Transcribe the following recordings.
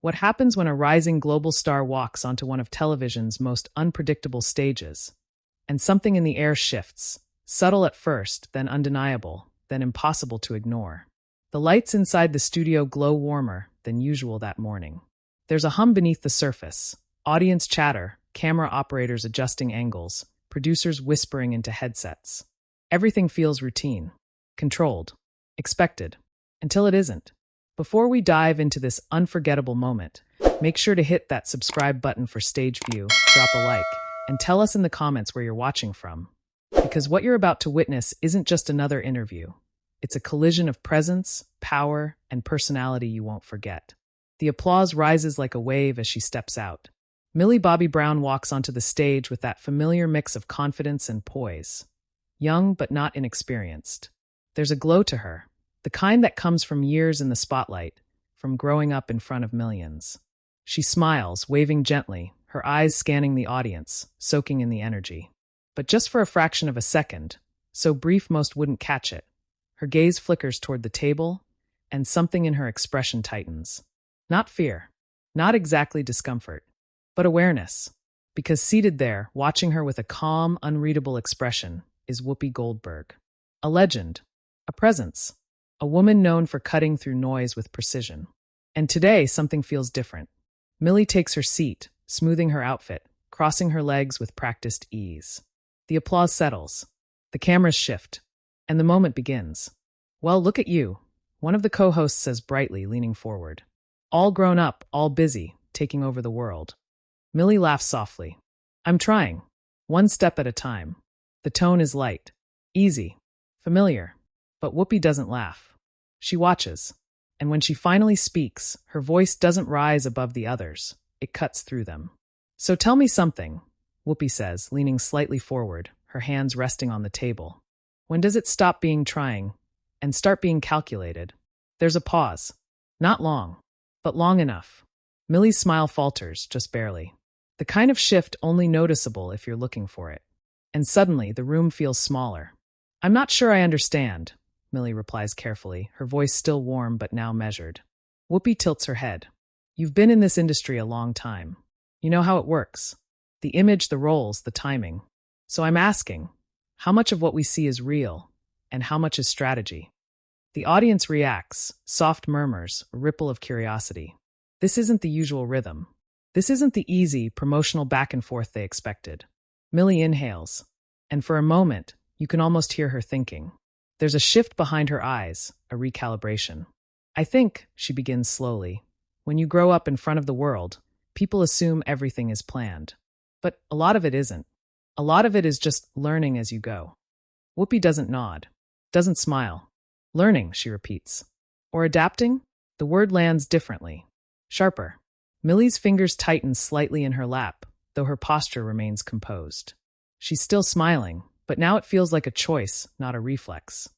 What happens when a rising global star walks onto one of television's most unpredictable stages? And something in the air shifts, subtle at first, then undeniable, then impossible to ignore. The lights inside the studio glow warmer than usual that morning. There's a hum beneath the surface, audience chatter, camera operators adjusting angles, producers whispering into headsets. Everything feels routine, controlled, expected, until it isn't. Before we dive into this unforgettable moment, make sure to hit that subscribe button for Stage View, drop a like, and tell us in the comments where you're watching from. Because what you're about to witness isn't just another interview. It's a collision of presence, power, and personality you won't forget. The applause rises like a wave as she steps out. Millie Bobby Brown walks onto the stage with that familiar mix of confidence and poise. Young but not inexperienced. There's a glow to her, the kind that comes from years in the spotlight, from growing up in front of millions. She smiles, waving gently, her eyes scanning the audience, soaking in the energy. But just for a fraction of a second, so brief most wouldn't catch it, her gaze flickers toward the table, and something in her expression tightens. Not fear, not exactly discomfort, but awareness. Because seated there, watching her with a calm, unreadable expression, is Whoopi Goldberg. A legend, a presence, a woman known for cutting through noise with precision. And today, something feels different. Millie takes her seat, smoothing her outfit, crossing her legs with practiced ease. The applause settles. The cameras shift. And the moment begins. "Well, look at you," one of the co-hosts says brightly, leaning forward. "All grown up, all busy, taking over the world." Millie laughs softly. "I'm trying. One step at a time." The tone is light, easy, familiar. But Whoopi doesn't laugh. She watches. And when she finally speaks, her voice doesn't rise above the others. It cuts through them. "So tell me something," Whoopi says, leaning slightly forward, her hands resting on the table. "When does it stop being trying and start being calculated?" There's a pause. Not long, but long enough. Millie's smile falters, just barely. The kind of shift only noticeable if you're looking for it. And suddenly, the room feels smaller. "I'm not sure I understand," Millie replies carefully, her voice still warm but now measured. Whoopi tilts her head. "You've been in this industry a long time. You know how it works. The image, the roles, the timing. So I'm asking, how much of what we see is real, and how much is strategy?" The audience reacts, soft murmurs, a ripple of curiosity. This isn't the usual rhythm. This isn't the easy, promotional back and forth they expected. Millie inhales, and for a moment, you can almost hear her thinking. There's a shift behind her eyes, a recalibration. "I think," she begins slowly, "when you grow up in front of the world, people assume everything is planned. But a lot of it isn't. A lot of it is just learning as you go." Whoopi doesn't nod, doesn't smile. "Learning," she repeats. "Or adapting?" The word lands differently, sharper. Millie's fingers tighten slightly in her lap, though her posture remains composed. She's still smiling, but now it feels like a choice, not a reflex.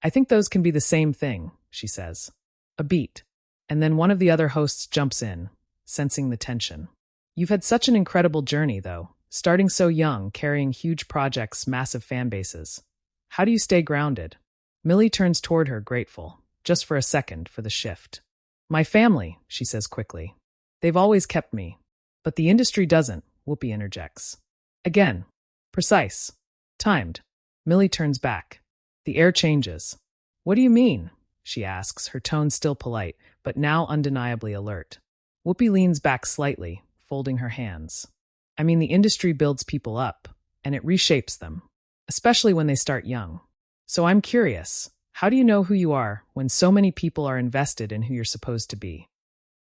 "I think those can be the same thing," she says. A beat, and then one of the other hosts jumps in, sensing the tension. "You've had such an incredible journey, though, starting so young, carrying huge projects, massive fan bases. How do you stay grounded?" Millie turns toward her, grateful, just for a second, for the shift. "My family," she says quickly. "They've always kept me. But the industry doesn't," Whoopi interjects. Again, precise, timed. Millie turns back. The air changes. "What do you mean?" she asks, her tone still polite, but now undeniably alert. Whoopi leans back slightly, folding her hands. "I mean, the industry builds people up, and it reshapes them, especially when they start young. So I'm curious, how do you know who you are when so many people are invested in who you're supposed to be?"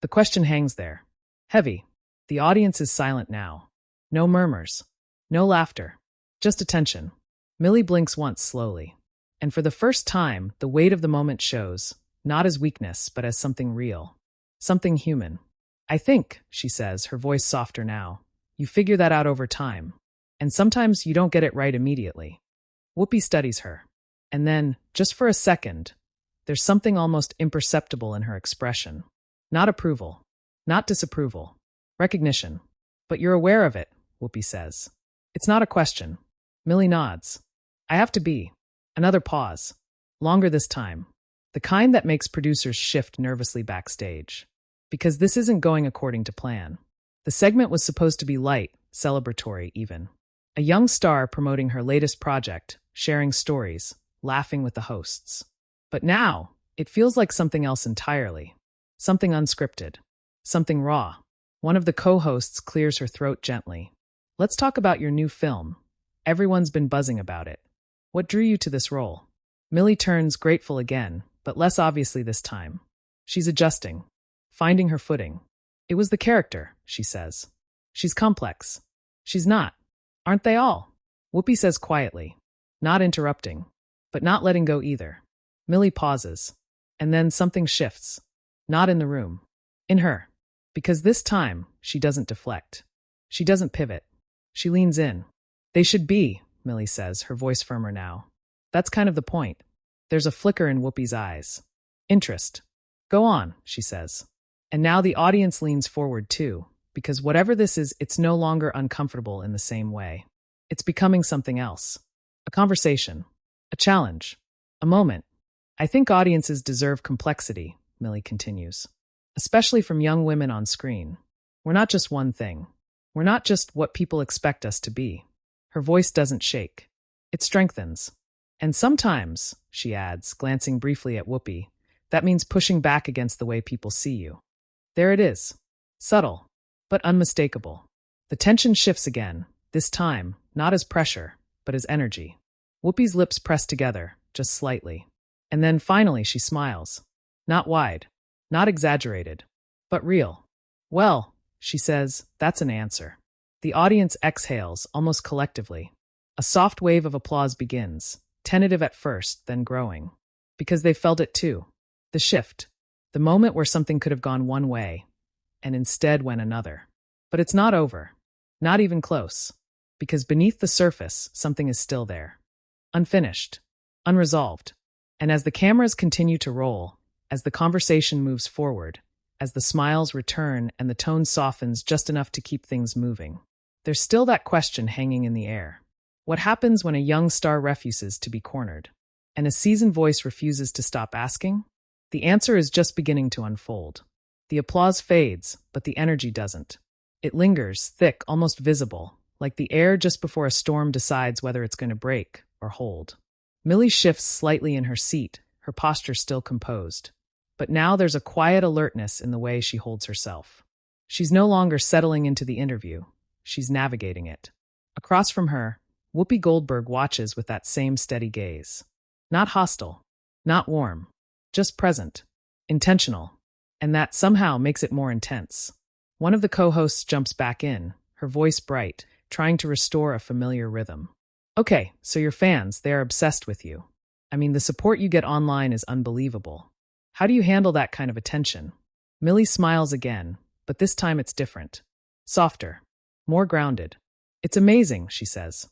The question hangs there, heavy. The audience is silent now. No murmurs, no laughter, just attention. Millie blinks once slowly. And for the first time, the weight of the moment shows, not as weakness, but as something real, something human. "I think," she says, her voice softer now, "you figure that out over time. And sometimes you don't get it right immediately." Whoopi studies her. And then, just for a second, there's something almost imperceptible in her expression. Not approval, not disapproval, recognition. "But you're aware of it," Whoopi says. "It's not a question." Millie nods. "I have to be." Another pause. Longer this time. The kind that makes producers shift nervously backstage. because this isn't going according to plan. The segment was supposed to be light, celebratory even. A young star promoting her latest project, sharing stories, laughing with the hosts. But now, it feels like something else entirely. Something unscripted. Something raw. One of the co-hosts clears her throat gently. Let's talk about your new film. Everyone's been buzzing about it. What drew you to this role? Millie turns grateful again, but less obviously this time. She's adjusting. Finding her footing. It was the character, she says. She's complex. She's not. Aren't they all? Whoopi says quietly, not interrupting, but not letting go either. Millie pauses. And then something shifts. Not in the room. In her. Because this time, she doesn't deflect. She doesn't pivot. She leans in. They should be, Millie says, her voice firmer now. That's kind of the point. There's a flicker in Whoopi's eyes. Interest. Go on, she says. And now the audience leans forward too, because whatever this is, it's no longer uncomfortable in the same way. It's becoming something else. A conversation. A challenge. A moment. I think audiences deserve complexity, Millie continues. Especially from young women on screen. We're not just one thing. We're not just what people expect us to be. Her voice doesn't shake. It strengthens. And sometimes, she adds, glancing briefly at Whoopi, that means pushing back against the way people see you. There it is. Subtle, but unmistakable. The tension shifts again, this time, not as pressure, but as energy. Whoopi's lips press together, just slightly. And then finally she smiles. Not wide, not exaggerated, but real. Well, she says, that's an answer. The audience exhales, almost collectively. A soft wave of applause begins, tentative at first, then growing. Because they felt it too. The shift. The moment where something could have gone one way, and instead went another. But it's not over. Not even close. Because beneath the surface, something is still there. Unfinished. Unresolved. And as the cameras continue to roll, as the conversation moves forward, as the smiles return and the tone softens just enough to keep things moving, there's still that question hanging in the air. What happens when a young star refuses to be cornered? And a seasoned voice refuses to stop asking? The answer is just beginning to unfold. The applause fades, but the energy doesn't. It lingers, thick, almost visible, like the air just before a storm decides whether it's going to break or hold. Millie shifts slightly in her seat, her posture still composed. But now there's a quiet alertness in the way she holds herself. She's no longer settling into the interview. She's navigating it. Across from her, Whoopi Goldberg watches with that same steady gaze. Not hostile, not warm, just present, intentional, and that somehow makes it more intense. One of the co-hosts jumps back in, her voice bright, trying to restore a familiar rhythm. Okay, so your fans, they are obsessed with you. I mean, the support you get online is unbelievable. How do you handle that kind of attention? Millie smiles again, but this time it's different. Softer. More grounded. It's amazing, she says.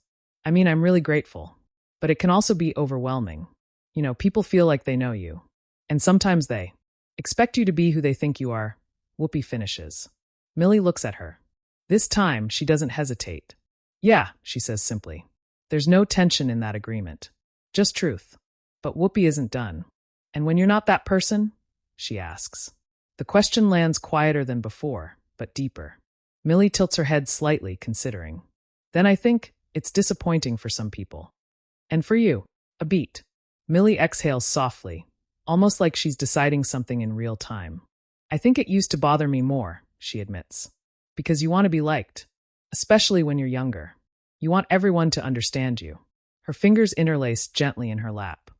I mean, I'm really grateful. But it can also be overwhelming. You know, people feel like they know you. And sometimes they expect you to be who they think you are. Whoopi finishes. Millie looks at her. This time, she doesn't hesitate. Yeah, she says simply. There's no tension in that agreement. Just truth. But Whoopi isn't done. And when you're not that person? She asks. The question lands quieter than before, but deeper. Millie tilts her head slightly, considering. Then I think it's disappointing for some people. And for you, a beat. Millie exhales softly, almost like she's deciding something in real time. I think it used to bother me more, she admits. Because you want to be liked, especially when you're younger. You want everyone to understand you. Her fingers interlace gently in her lap.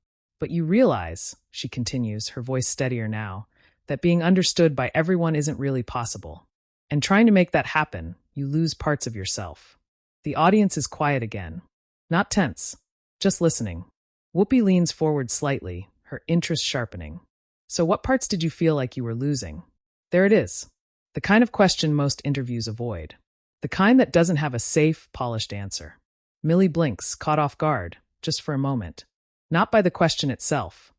But you realize, she continues, her voice steadier now, that being understood by everyone isn't really possible. And trying to make that happen, you lose parts of yourself. The audience is quiet again. Not tense, just listening. Whoopi leans forward slightly, her interest sharpening. So what parts did you feel like you were losing? There it is. The kind of question most interviews avoid. The kind that doesn't have a safe, polished answer. Millie blinks, caught off guard, just for a moment. Not by the question itself,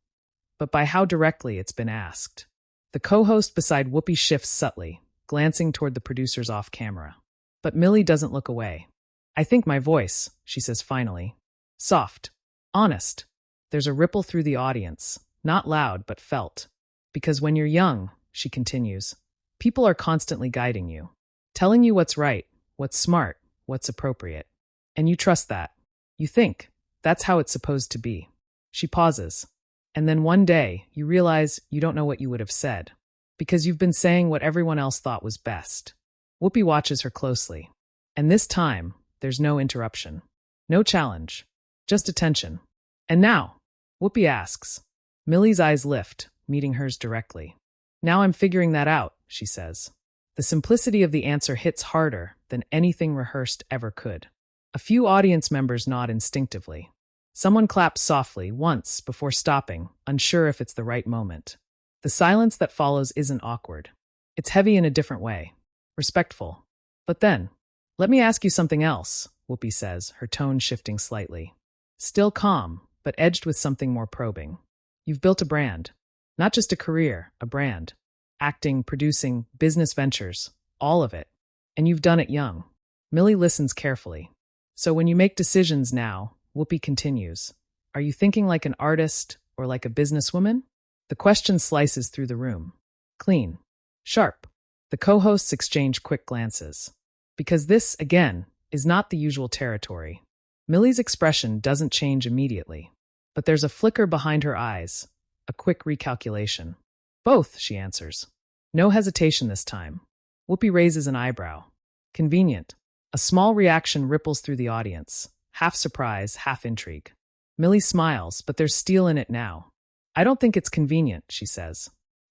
but by how directly it's been asked. The co-host beside Whoopi shifts subtly, glancing toward the producers off camera. But Millie doesn't look away. I think my voice, she says finally. Soft. Honest. There's a ripple through the audience, not loud but felt. Because when you're young, she continues, People are constantly guiding you, telling you what's right, what's smart, what's appropriate. And you trust that. You think, that's how it's supposed to be. She pauses. And then one day, you realize you don't know what you would have said, because you've been saying what everyone else thought was best. Whoopi watches her closely. And this time, there's no interruption. No challenge. Just attention. And now, Whoopi asks. Millie's eyes lift, meeting hers directly. Now I'm figuring that out, she says. The simplicity of the answer hits harder than anything rehearsed ever could. A few audience members nod instinctively. Someone claps softly once before stopping, unsure if it's the right moment. The silence that follows isn't awkward. It's heavy in a different way. Respectful. But then, let me ask you something else, Whoopi says, her tone shifting slightly. Still calm, but edged with something more probing. You've built a brand. Not just a career, a brand. Acting, producing, business ventures, all of it. And you've done it young. Millie listens carefully. So when you make decisions now, Whoopi continues, are you thinking like an artist or like a businesswoman? The question slices through the room. Clean. Sharp. The co-hosts exchange quick glances. Because this, again, is not the usual territory. Millie's expression doesn't change immediately. But there's a flicker behind her eyes, a quick recalculation. Both, she answers. No hesitation this time. Whoopi raises an eyebrow. Convenient. A small reaction ripples through the audience, half surprise, half intrigue. Millie smiles, but there's steel in it now. I don't think it's convenient, she says.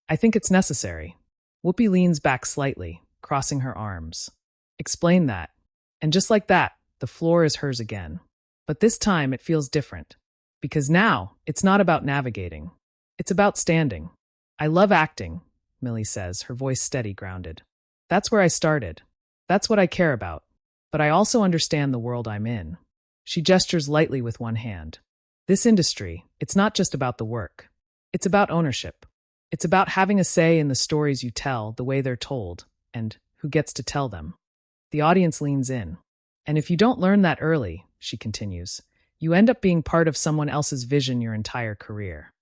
I think it's necessary. Whoopi leans back slightly, crossing her arms. Explain that. And just like that, the floor is hers again. But this time it feels different. Because now, it's not about navigating. It's about standing. I love acting, Millie says, her voice steady, grounded. That's where I started. That's what I care about. But I also understand the world I'm in. She gestures lightly with one hand. This industry, it's not just about the work. It's about ownership. It's about having a say in the stories you tell, the way they're told, and who gets to tell them. The audience leans in. And if you don't learn that early, she continues, you end up being part of someone else's vision your entire career.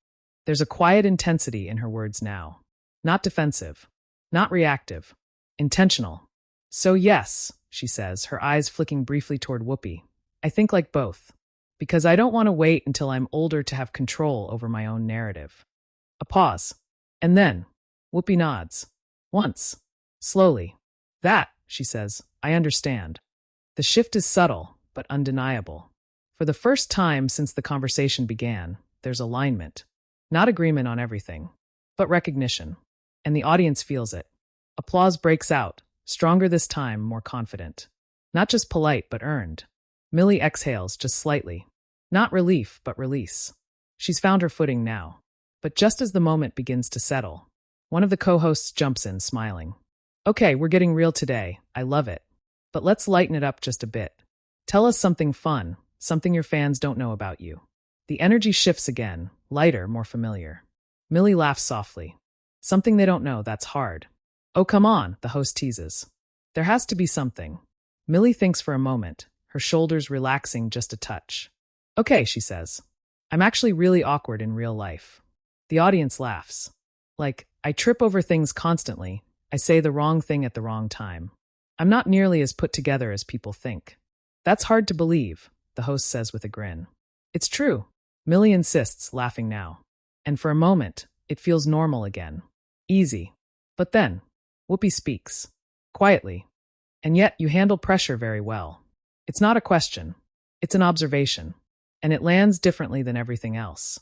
There's a quiet intensity in her words now. Not defensive. Not reactive. Intentional. So yes, she says, her eyes flicking briefly toward Whoopi. I think like both. Because I don't want to wait until I'm older to have control over my own narrative. A pause. And then, Whoopi nods. Once. Slowly. That, she says, I understand. The shift is subtle, but undeniable. For the first time since the conversation began, there's alignment. Not agreement on everything, but recognition. And the audience feels it. Applause breaks out, stronger this time, more confident. Not just polite, but earned. Millie exhales just slightly. Not relief, but release. She's found her footing now. But just as the moment begins to settle, one of the co-hosts jumps in, smiling. Okay, we're getting real today. I love it. But let's lighten it up just a bit. Tell us something fun, something your fans don't know about you. The energy shifts again, lighter, more familiar. Millie laughs softly. Something they don't know, that's hard. Oh, come on, the host teases. There has to be something. Millie thinks for a moment, her shoulders relaxing just a touch. Okay, she says. I'm actually really awkward in real life. The audience laughs. Like, I trip over things constantly. I say the wrong thing at the wrong time. I'm not nearly as put together as people think. That's hard to believe, the host says with a grin. It's true, Millie insists, laughing now. And for a moment, it feels normal again. Easy. But then, Whoopi speaks. Quietly. And yet you handle pressure very well. It's not a question. It's an observation. And it lands differently than everything else.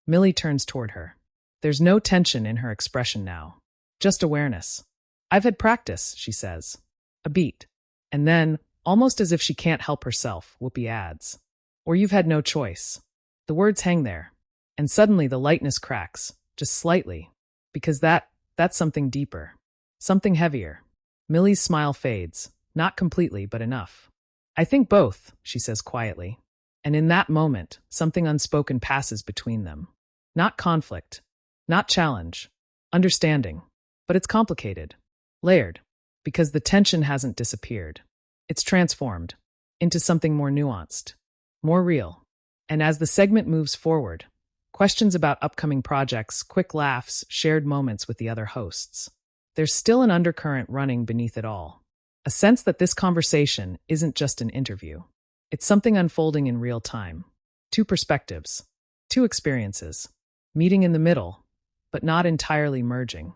Millie turns toward her. There's no tension in her expression now. Just awareness. I've had practice, she says. A beat. And then, almost as if she can't help herself, Whoopi adds. Or you've had no choice. The words hang there. And suddenly the lightness cracks, just slightly. Because that's something deeper. Something heavier. Millie's smile fades. Not completely, but enough. I think both, she says quietly. And in that moment, something unspoken passes between them. Not conflict. Not challenge. Understanding. But it's complicated. Layered. Because the tension hasn't disappeared. It's transformed into something more nuanced. More real. And as the segment moves forward, questions about upcoming projects, quick laughs, shared moments with the other hosts. there's still an undercurrent running beneath it all. A sense that this conversation isn't just an interview. It's something unfolding in real time. Two perspectives, two experiences, meeting in the middle, but not entirely merging.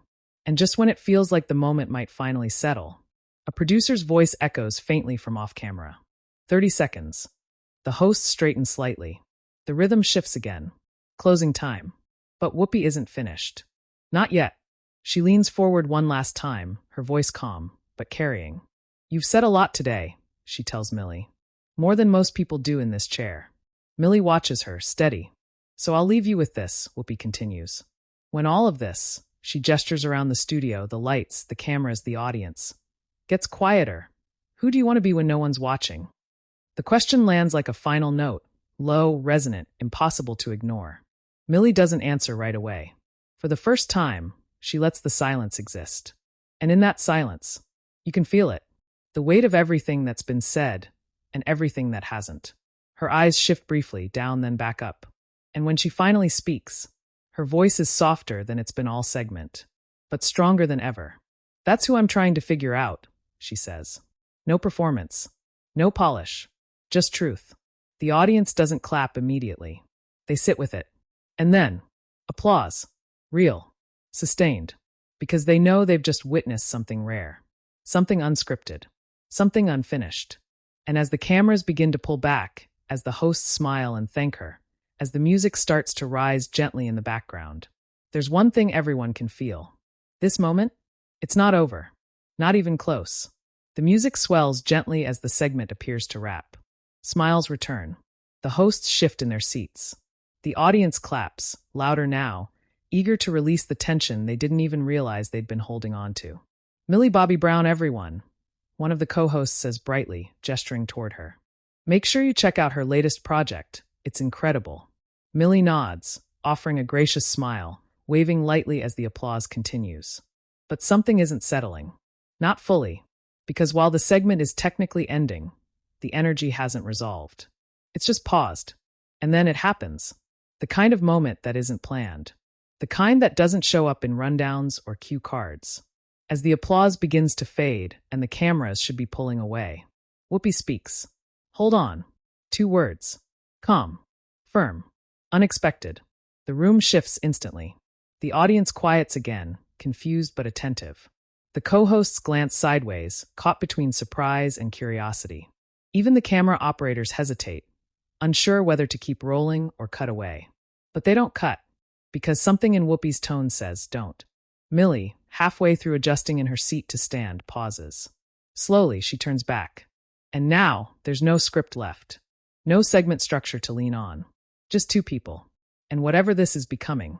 And just when it feels like the moment might finally settle, a producer's voice echoes faintly from off-camera. 30 seconds. The host straightens slightly. The rhythm shifts again. Closing time. But Whoopi isn't finished. Not yet. She leans forward one last time, her voice calm, but carrying. You've said a lot today, she tells Millie. More than most people do in this chair. Millie watches her, steady. So I'll leave you with this, Whoopi continues. When all of this, she gestures around the studio, the lights, the cameras, the audience, gets quieter. Who do you want to be when no one's watching? The question lands like a final note, low, resonant, impossible to ignore. Millie doesn't answer right away. For the first time, she lets the silence exist. And in that silence, you can feel it. The weight of everything that's been said and everything that hasn't. Her eyes shift briefly, down then back up. And when she finally speaks, her voice is softer than it's been all segment, but stronger than ever. That's who I'm trying to figure out, she says. No performance, no polish, just truth. The audience doesn't clap immediately. They sit with it. And then, applause. Real. Sustained. Because they know they've just witnessed something rare. Something unscripted. Something unfinished. And as the cameras begin to pull back, as the hosts smile and thank her, as the music starts to rise gently in the background, there's one thing everyone can feel. This moment, it's not over. Not even close. The music swells gently as the segment appears to wrap. Smiles return. The hosts shift in their seats. The audience claps, louder now, eager to release the tension they didn't even realize they'd been holding on to. Millie Bobby Brown, everyone, one of the co-hosts says brightly, gesturing toward her. Make sure you check out her latest project. It's incredible. Millie nods, offering a gracious smile, waving lightly as the applause continues. But something isn't settling. Not fully. Because while the segment is technically ending, the energy hasn't resolved. It's just paused. And then it happens. The kind of moment that isn't planned. The kind that doesn't show up in rundowns or cue cards. As the applause begins to fade and the cameras should be pulling away, Whoopi speaks. Hold on. 2 words. Calm. Firm. Unexpected. The room shifts instantly. The audience quiets again, confused but attentive. The co-hosts glance sideways, caught between surprise and curiosity. Even the camera operators hesitate, unsure whether to keep rolling or cut away. But they don't cut, because something in Whoopi's tone says don't. Millie, halfway through adjusting in her seat to stand, pauses. Slowly, she turns back. And now, there's no script left. No segment structure to lean on. Just 2 people. And whatever this is becoming.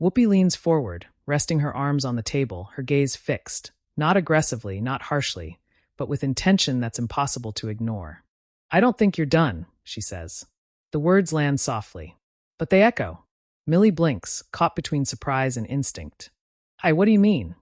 Whoopi leans forward, resting her arms on the table, her gaze fixed. Not aggressively, not harshly, but with intention that's impossible to ignore. I don't think you're done, she says. The words land softly. But they echo. Millie blinks, caught between surprise and instinct. Hi, what do you mean?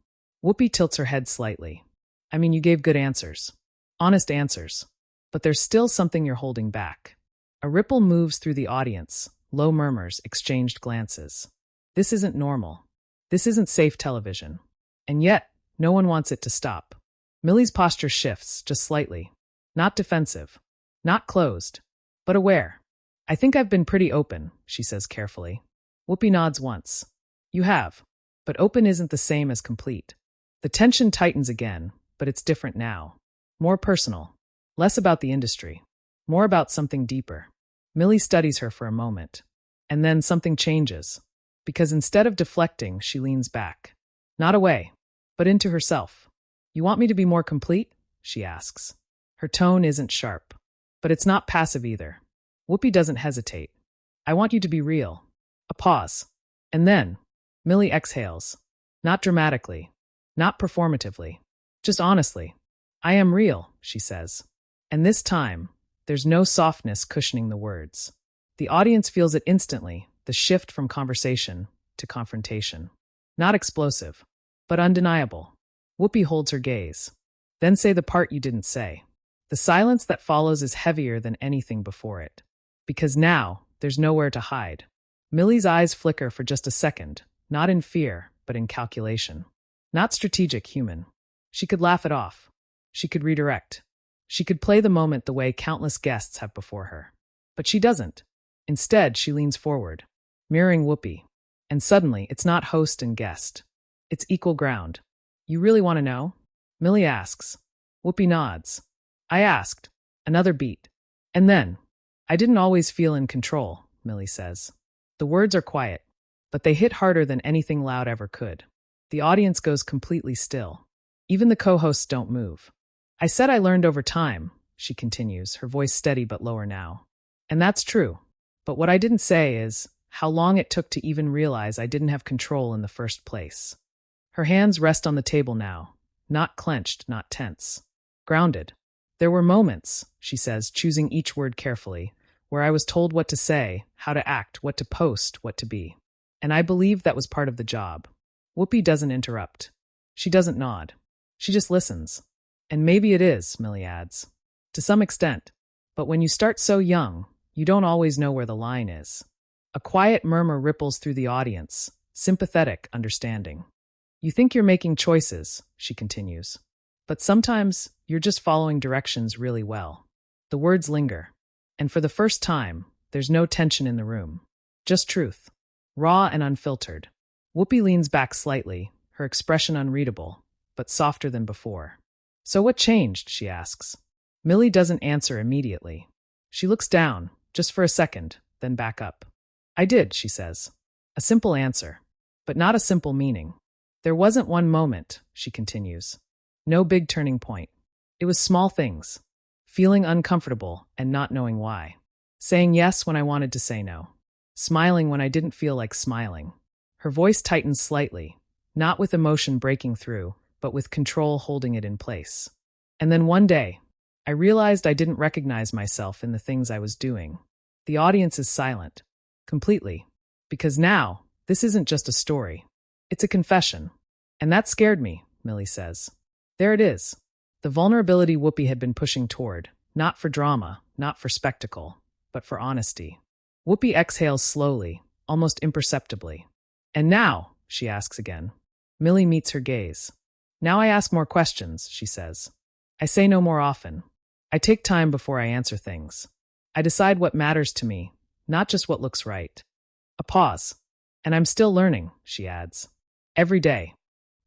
Whoopi tilts her head slightly. I mean, you gave good answers. Honest answers. But there's still something you're holding back. A ripple moves through the audience, low murmurs, exchanged glances. This isn't normal. This isn't safe television. And yet, no one wants it to stop. Millie's posture shifts, just slightly. Not defensive. Not closed. But aware. I think I've been pretty open, she says carefully. Whoopi nods once. You have. But open isn't the same as complete. The tension tightens again, but it's different now. More personal. Less about the industry. More about something deeper. Millie studies her for a moment. And then something changes. Because instead of deflecting, she leans back. Not away, but into herself. You want me to be more complete? She asks. Her tone isn't sharp. But it's not passive either. Whoopi doesn't hesitate. I want you to be real. A pause. And then, Millie exhales. Not dramatically. Not performatively. Just honestly. I am real, she says. And this time, there's no softness cushioning the words. The audience feels it instantly, the shift from conversation to confrontation. Not explosive, but undeniable. Whoopi holds her gaze. Then say the part you didn't say. The silence that follows is heavier than anything before it. Because now, there's nowhere to hide. Millie's eyes flicker for just a second, not in fear, but in calculation. Not strategic, human. She could laugh it off. She could redirect. She could play the moment the way countless guests have before her. But she doesn't. Instead, she leans forward, mirroring Whoopi. And suddenly, it's not host and guest. It's equal ground. You really want to know? Millie asks. Whoopi nods. I asked. Another beat. And then, I didn't always feel in control, Millie says. The words are quiet, but they hit harder than anything loud ever could. The audience goes completely still. Even the co-hosts don't move. I said I learned over time, she continues, her voice steady but lower now. And that's true. But what I didn't say is how long it took to even realize I didn't have control in the first place. Her hands rest on the table now, not clenched, not tense. Grounded. There were moments, she says, choosing each word carefully, where I was told what to say, how to act, what to post, what to be. And I believed that was part of the job. Whoopi doesn't interrupt. She doesn't nod. She just listens. And maybe it is, Millie adds. To some extent. But when you start so young, you don't always know where the line is. A quiet murmur ripples through the audience, sympathetic, understanding. You think you're making choices, she continues. But sometimes you're just following directions really well. The words linger. And for the first time, there's no tension in the room. Just truth. Raw and unfiltered. Whoopi leans back slightly, her expression unreadable, but softer than before. So what changed, she asks. Millie doesn't answer immediately. She looks down, just for a second, then back up. I did, she says. A simple answer, but not a simple meaning. There wasn't one moment, she continues. No big turning point. It was small things. Feeling uncomfortable and not knowing why. Saying yes when I wanted to say no. Smiling when I didn't feel like smiling. Her voice tightens slightly, not with emotion breaking through, but with control holding it in place. And then one day, I realized I didn't recognize myself in the things I was doing. The audience is silent. Completely. Because now, this isn't just a story. It's a confession. And that scared me, Millie says. There it is. The vulnerability Whoopi had been pushing toward, not for drama, not for spectacle, but for honesty. Whoopi exhales slowly, almost imperceptibly. And now, she asks again. Millie meets her gaze. Now I ask more questions, she says. I say no more often. I take time before I answer things. I decide what matters to me, not just what looks right. A pause. And I'm still learning, she adds. Every day.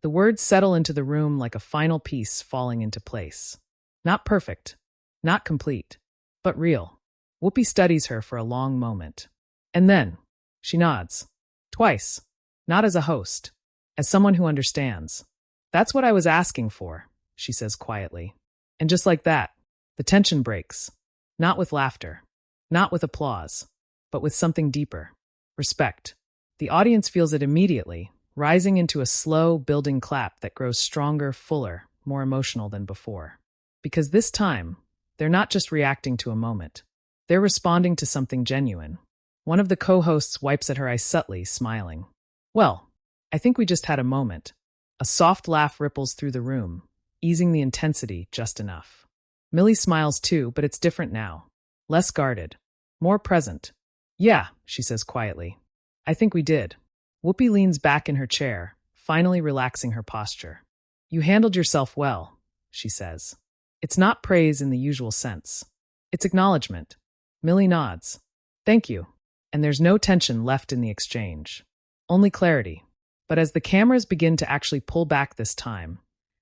The words settle into the room like a final piece falling into place. Not perfect, not complete, but real. Whoopi studies her for a long moment. And then, she nods. Twice. Not as a host. As someone who understands. That's what I was asking for, she says quietly. And just like that, the tension breaks. Not with laughter. Not with applause. But with something deeper. Respect. The audience feels it immediately, rising into a slow, building clap that grows stronger, fuller, more emotional than before. Because this time, they're not just reacting to a moment. They're responding to something genuine. One of the co-hosts wipes at her eyes subtly, smiling. Well, I think we just had a moment. A soft laugh ripples through the room, easing the intensity just enough. Millie smiles too, but it's different now. Less guarded. More present. Yeah, she says quietly. I think we did. Whoopi leans back in her chair, finally relaxing her posture. You handled yourself well, she says. It's not praise in the usual sense. It's acknowledgement. Millie nods. Thank you. And there's no tension left in the exchange. Only clarity. But as the cameras begin to actually pull back this time,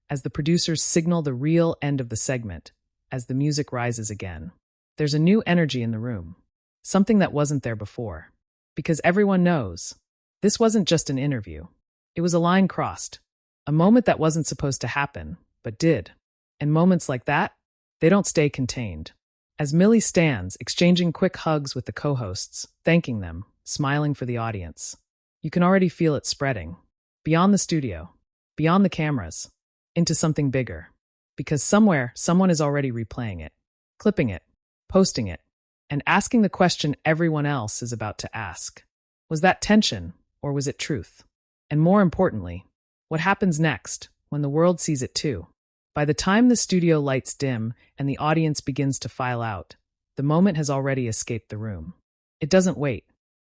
as the producers signal the real end of the segment, as the music rises again, there's a new energy in the room. Something that wasn't there before. Because everyone knows. This wasn't just an interview. It was a line crossed. A moment that wasn't supposed to happen, but did. And moments like that, they don't stay contained. As Millie stands, exchanging quick hugs with the co-hosts, thanking them, smiling for the audience, you can already feel it spreading. Beyond the studio, beyond the cameras, into something bigger. Because somewhere, someone is already replaying it, clipping it, posting it, and asking the question everyone else is about to ask. Was that tension? Or was it truth? And more importantly, what happens next when the world sees it too? By the time the studio lights dim and the audience begins to file out, the moment has already escaped the room. It doesn't wait.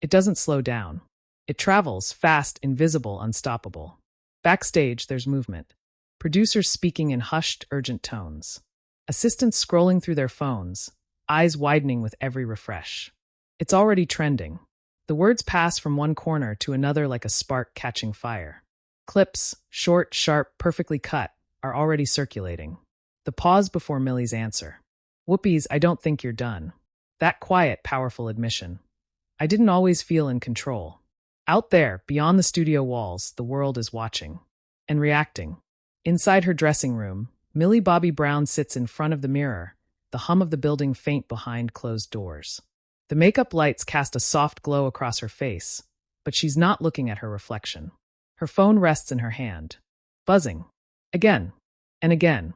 It doesn't slow down. It travels, fast, invisible, unstoppable. Backstage, there's movement. Producers speaking in hushed, urgent tones. Assistants scrolling through their phones, eyes widening with every refresh. It's already trending. The words pass from one corner to another like a spark catching fire. Clips, short, sharp, perfectly cut, are already circulating. The pause before Millie's answer. Whoopi's, I don't think you're done. That quiet, powerful admission. I didn't always feel in control. Out there, beyond the studio walls, the world is watching. And reacting. Inside her dressing room, Millie Bobby Brown sits in front of the mirror, the hum of the building faint behind closed doors. The makeup lights cast a soft glow across her face, but she's not looking at her reflection. Her phone rests in her hand. Buzzing. Again. And again.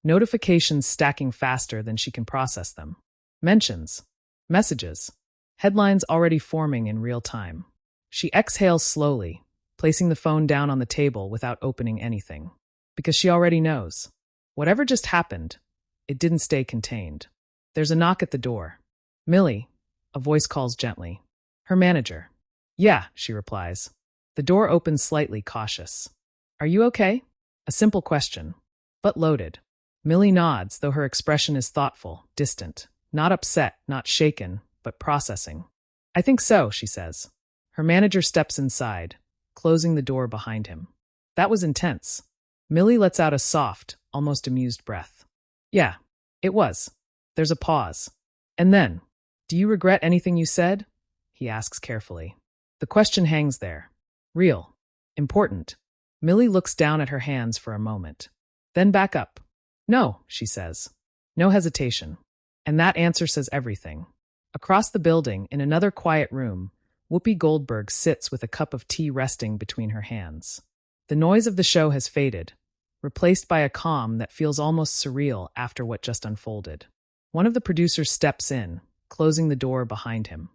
Notifications stacking faster than she can process them. Mentions. Messages. Headlines already forming in real time. She exhales slowly, placing the phone down on the table without opening anything. Because she already knows. Whatever just happened, it didn't stay contained. There's a knock at the door. Millie, a voice calls gently. Her manager. Yeah, she replies. The door opens slightly, cautious. Are you okay? A simple question, but loaded. Millie nods, though her expression is thoughtful, distant. Not upset, not shaken, but processing. I think so, she says. Her manager steps inside, closing the door behind him. That was intense. Millie lets out a soft, almost amused breath. Yeah, it was. There's a pause. And then, do you regret anything you said? He asks carefully. The question hangs there. Real. Important. Millie looks down at her hands for a moment. Then back up. No, she says. No hesitation. And that answer says everything. Across the building, in another quiet room, Whoopi Goldberg sits with a cup of tea resting between her hands. The noise of the show has faded, replaced by a calm that feels almost surreal after what just unfolded. One of the producers steps in, closing the door behind him.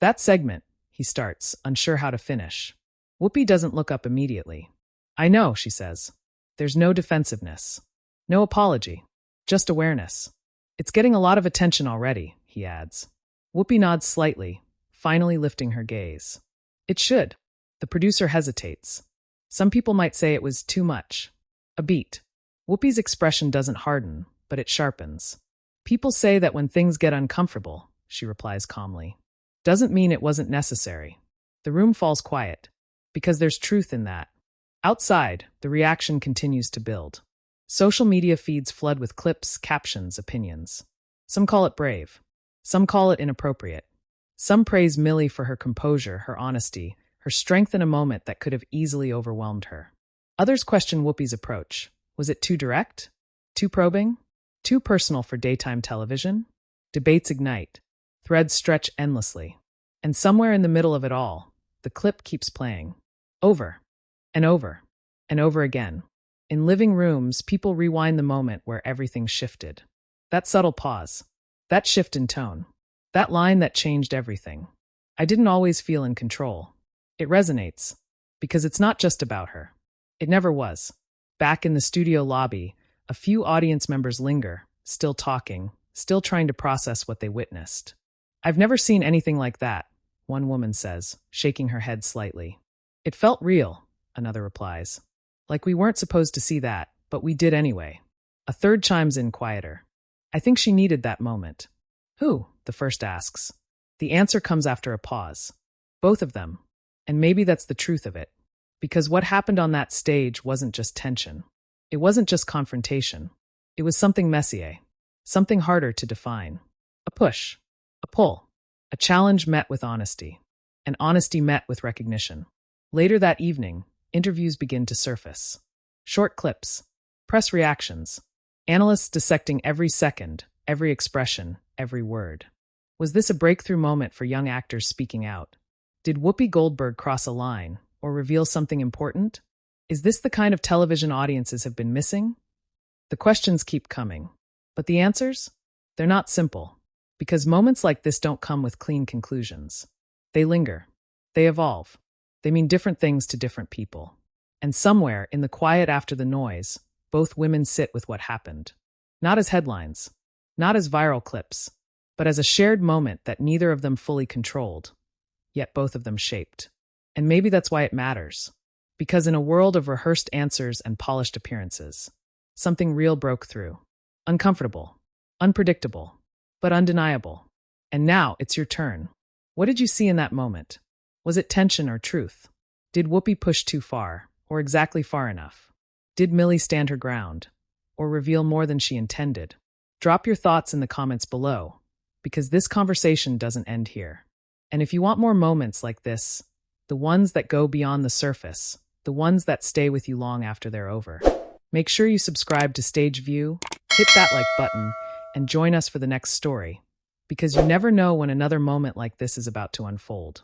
That segment, he starts, unsure how to finish. Whoopi doesn't look up immediately. I know, she says. There's no defensiveness. No apology. Just awareness. It's getting a lot of attention already, he adds. Whoopi nods slightly, finally lifting her gaze. It should. The producer hesitates. Some people might say it was too much. A beat. Whoopi's expression doesn't harden, but it sharpens. People say that when things get uncomfortable, she replies calmly. Doesn't mean it wasn't necessary. The room falls quiet, because there's truth in that. Outside, the reaction continues to build. Social media feeds flood with clips, captions, opinions. Some call it brave. Some call it inappropriate. Some praise Millie for her composure, her honesty, her strength in a moment that could have easily overwhelmed her. Others question Whoopi's approach. Was it too direct? Too probing? Too personal for daytime television? Debates ignite. Threads stretch endlessly. And somewhere in the middle of it all, the clip keeps playing. Over. And over. And over again. In living rooms, people rewind the moment where everything shifted. That subtle pause. That shift in tone. That line that changed everything. I didn't always feel in control. It resonates. Because it's not just about her. It never was. Back in the studio lobby, a few audience members linger, still talking, still trying to process what they witnessed. I've never seen anything like that, one woman says, shaking her head slightly. It felt real, another replies. Like we weren't supposed to see that, but we did anyway. A third chimes in quieter. I think she needed that moment. Who? The first asks. The answer comes after a pause. Both of them. And maybe that's the truth of it. Because what happened on that stage wasn't just tension. It wasn't just confrontation. It was something messier. Something harder to define. A push. A pull. A challenge met with honesty. And honesty met with recognition. Later that evening, interviews begin to surface. Short clips. Press reactions. Analysts dissecting every second, every expression, every word. Was this a breakthrough moment for young actors speaking out? Did Whoopi Goldberg cross a line or reveal something important? Is this the kind of television audiences have been missing? The questions keep coming. But the answers? They're not simple. Because moments like this don't come with clean conclusions. They linger. They evolve. They mean different things to different people. And somewhere, in the quiet after the noise, both women sit with what happened. Not as headlines. Not as viral clips. But as a shared moment that neither of them fully controlled. Yet both of them shaped. And maybe that's why it matters. Because in a world of rehearsed answers and polished appearances, something real broke through. Uncomfortable, unpredictable, but undeniable. And now it's your turn. What did you see in that moment? Was it tension or truth? Did Whoopi push too far, or exactly far enough? Did Millie stand her ground, or reveal more than she intended? Drop your thoughts in the comments below, because this conversation doesn't end here. And if you want more moments like this, the ones that go beyond the surface, the ones that stay with you long after they're over, make sure you subscribe to Stage View, hit that like button, and join us for the next story, because you never know when another moment like this is about to unfold.